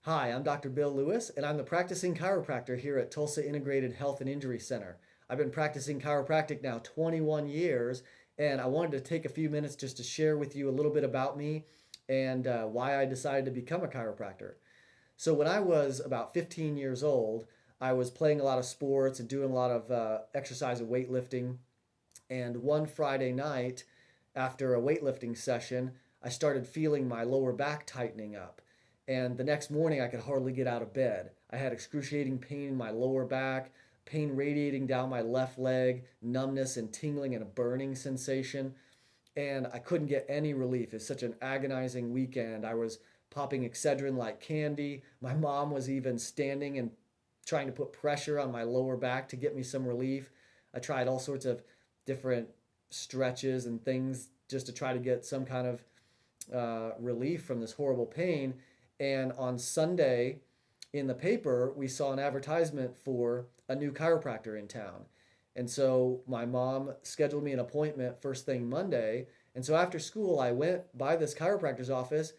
Hi, I'm Dr. Bill Lewis, and I'm the practicing chiropractor here at Tulsa Integrated Health and Injury Center. I've been practicing chiropractic now 21 years, and I wanted to take a few minutes just to share with you a little bit about me and why I decided to become a chiropractor. So, when I was about 15 years old, I was playing a lot of sports and doing a lot of exercise and weightlifting. And one Friday night, after a weightlifting session, I started feeling my lower back tightening up. And the next morning, I could hardly get out of bed. I had excruciating pain in my lower back, pain radiating down my left leg, numbness and tingling and a burning sensation. And I couldn't get any relief. It's such an agonizing weekend. I was popping Excedrin like candy. My mom was even standing and trying to put pressure on my lower back to get me some relief. I tried all sorts of different stretches and things just to try to get some kind of relief from this horrible pain. And on Sunday in the paper, we saw an advertisement for a new chiropractor in town. And so my mom scheduled me an appointment first thing Monday. And so after school, I went by this chiropractor's office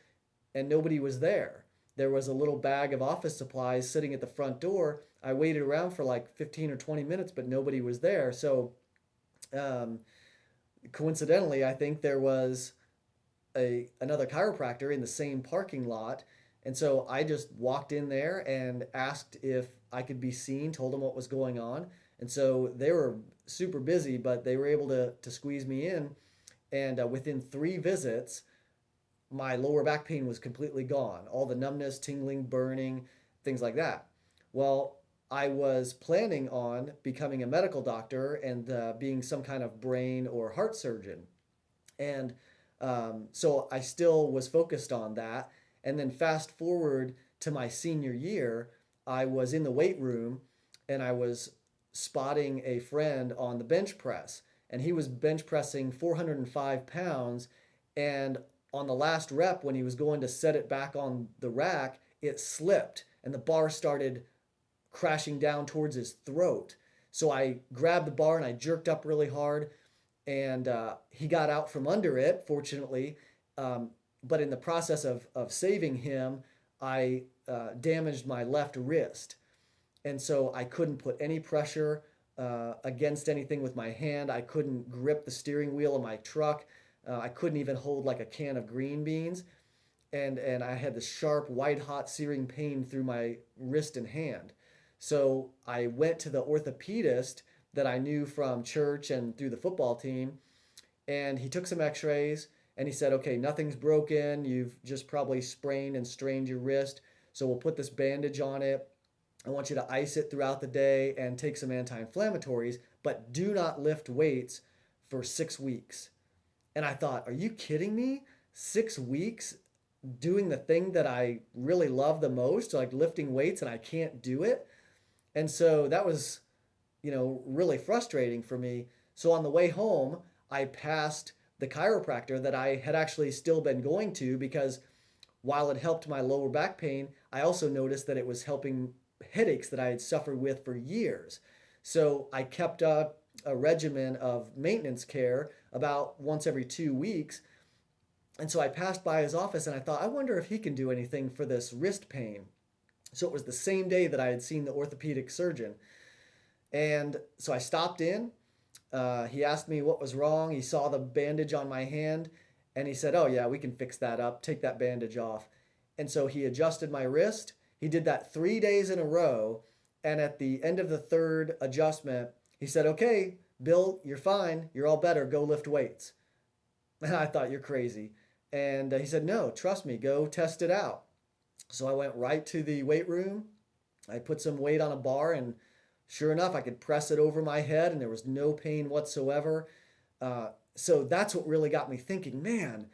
and nobody was there. There was a little bag of office supplies sitting at the front door. I waited around for like 15 or 20 minutes, but nobody was there. So um, coincidentally, I think there was another chiropractor in the same parking lot. And so I just walked in there and asked if I could be seen, told them what was going on. And so they were super busy, but they were able to squeeze me in. And within 3 visits, my lower back pain was completely gone. All the numbness, tingling, burning, things like that. Well, I was planning on becoming a medical doctor and being some kind of brain or heart surgeon. And so I still was focused on that. And then fast forward to my senior year, I was in the weight room and I was spotting a friend on the bench press. And he was bench pressing 405 pounds. And on the last rep, when he was going to set it back on the rack, it slipped and the bar started crashing down towards his throat. So I grabbed the bar and I jerked up really hard, and he got out from under it, fortunately. But in the process of saving him, I damaged my left wrist. And so I couldn't put any pressure against anything with my hand. I couldn't grip the steering wheel of my truck. I couldn't even hold like a can of green beans. And I had this sharp, white hot, searing pain through my wrist and hand. So I went to the orthopedist that I knew from church and through the football team, and he took some x-rays and he said, okay, nothing's broken. You've just probably sprained and strained your wrist. So we'll put this bandage on it. I want you to ice it throughout the day and take some anti-inflammatories, but do not lift weights for 6 weeks. And I thought, are you kidding me? 6 weeks doing the thing that I really love the most, like lifting weights, and I can't do it? And so that was, really frustrating for me. So on the way home, I passed the chiropractor that I had actually still been going to because while it helped my lower back pain, I also noticed that it was helping headaches that I had suffered with for years. So I kept up a regimen of maintenance care about once every 2 weeks. And so I passed by his office and I thought, I wonder if he can do anything for this wrist pain. So it was the same day that I had seen the orthopedic surgeon. And so I stopped in. He asked me what was wrong. He saw the bandage on my hand and he said, oh, yeah, we can fix that up. Take that bandage off. And so he adjusted my wrist. He did that 3 days in a row. And at the end of the third adjustment, he said, okay, Bill, you're fine. You're all better. Go lift weights. And I thought, you're crazy. And he said, no, trust me, go test it out. So I went right to the weight room. I put some weight on a bar, and sure enough, I could press it over my head, and there was no pain whatsoever. So that's what really got me thinking, man,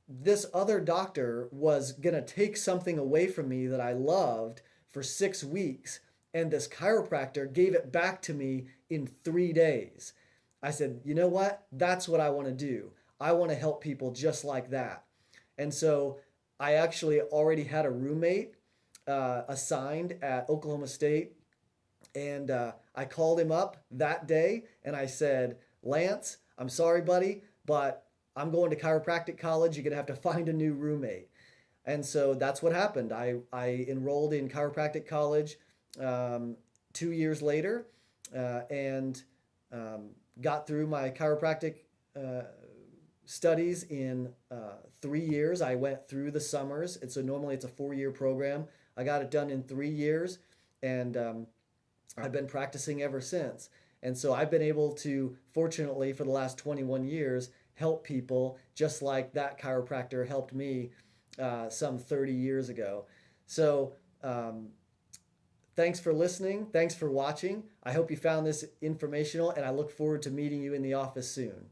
this other doctor was going to take something away from me that I loved for 6 weeks, and this chiropractor gave it back to me in 3 days. I said, you know what? That's what I want to do. I want to help people just like that. And so I actually already had a roommate assigned at Oklahoma State. And I called him up that day and I said, Lance, I'm sorry, buddy, but I'm going to chiropractic college. You're going to have to find a new roommate. And so that's what happened. I enrolled in chiropractic college 2 years later, and got through my chiropractic uh, studies in 3 years. I went through the summers, and so normally it's a 4-year program. I got it done in 3 years, and I've been practicing ever since. And so I've been able to, fortunately, for the last 21 years, help people just like that chiropractor helped me some 30 years ago. So, thanks for listening. Thanks for watching. I hope you found this informational, and I look forward to meeting you in the office soon.